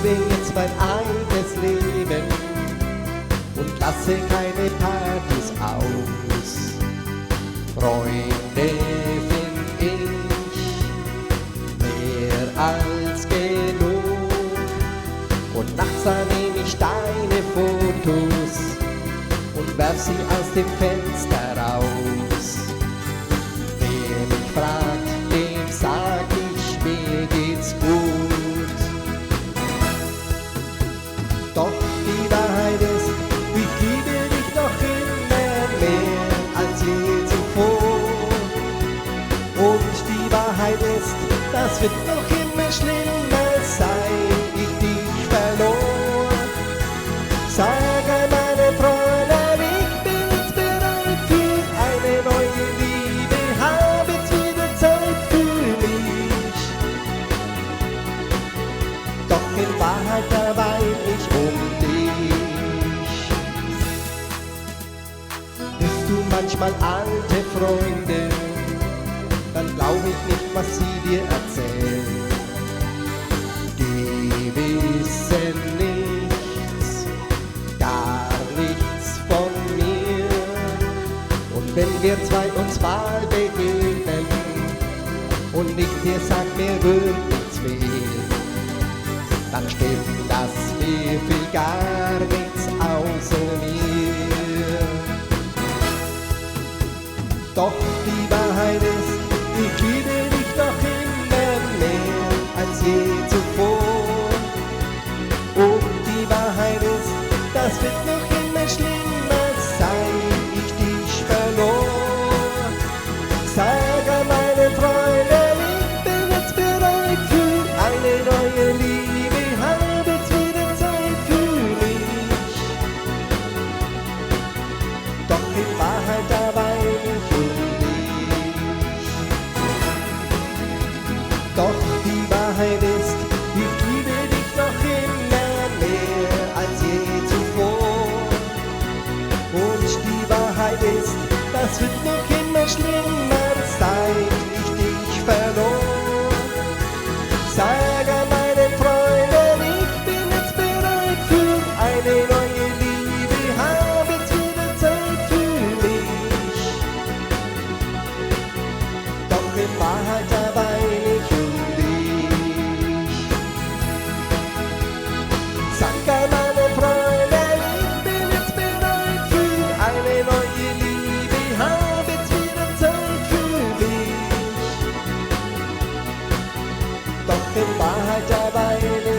lebe jetzt mein eigenes Leben und lasse keine Partys aus. Freunde find ich mehr als genug und nachts nehme ich deine Fotos und werf sie aus dem Fenster raus. Wer mich fragt, dem sag ich, mir geht's gut. Doch die Wahrheit ist, ich liebe dich noch immer mehr als je zuvor. Und die Wahrheit ist, das wird noch immer schlimmer, seit ich dich verlor. Sag an meine Freunde, ich bin jetzt bereit für eine neue Liebe, hab jetzt wieder Zeit für mich. Doch in Wahrheit, da wein ich um dich. Triffst du manchmal alte Freunde, dann glaub ich nicht, was sie dir erzählen. Die wissen nichts, gar nichts von mir. Und wenn wir zwei uns mal begegnen und ich dir sag, mir wird nichts fehlen, dann stimmt das mir für gar nichts außer mir. Doch die Wahrheit ist, ich liebe dich noch immer mehr als je zuvor. Und die Wahrheit ist, das wird noch immer schlimmer, seit ich dich verlor. Sag an meine Freunde, ich bin jetzt bereit für eine neue Liebe, hab jetzt wieder Zeit für mich. Doch in Wahrheit, da wein ich um dich. Doch die Wahrheit ist, ich liebe dich noch immer mehr als je zuvor. Und die Wahrheit ist, das wird noch immer schlimmer, seit ich dich verlor. Sag an meine Freunde, ich bin jetzt bereit für eine neue Liebe, hab jetzt wieder Zeit für mich. Doch in Wahrheit, da wein ich um dich. Sag an meine Freunde, ich bin jetzt bereit für eine neue Liebe, hab jetzt wieder Zeit für mich. Doch in Wahrheit, da wein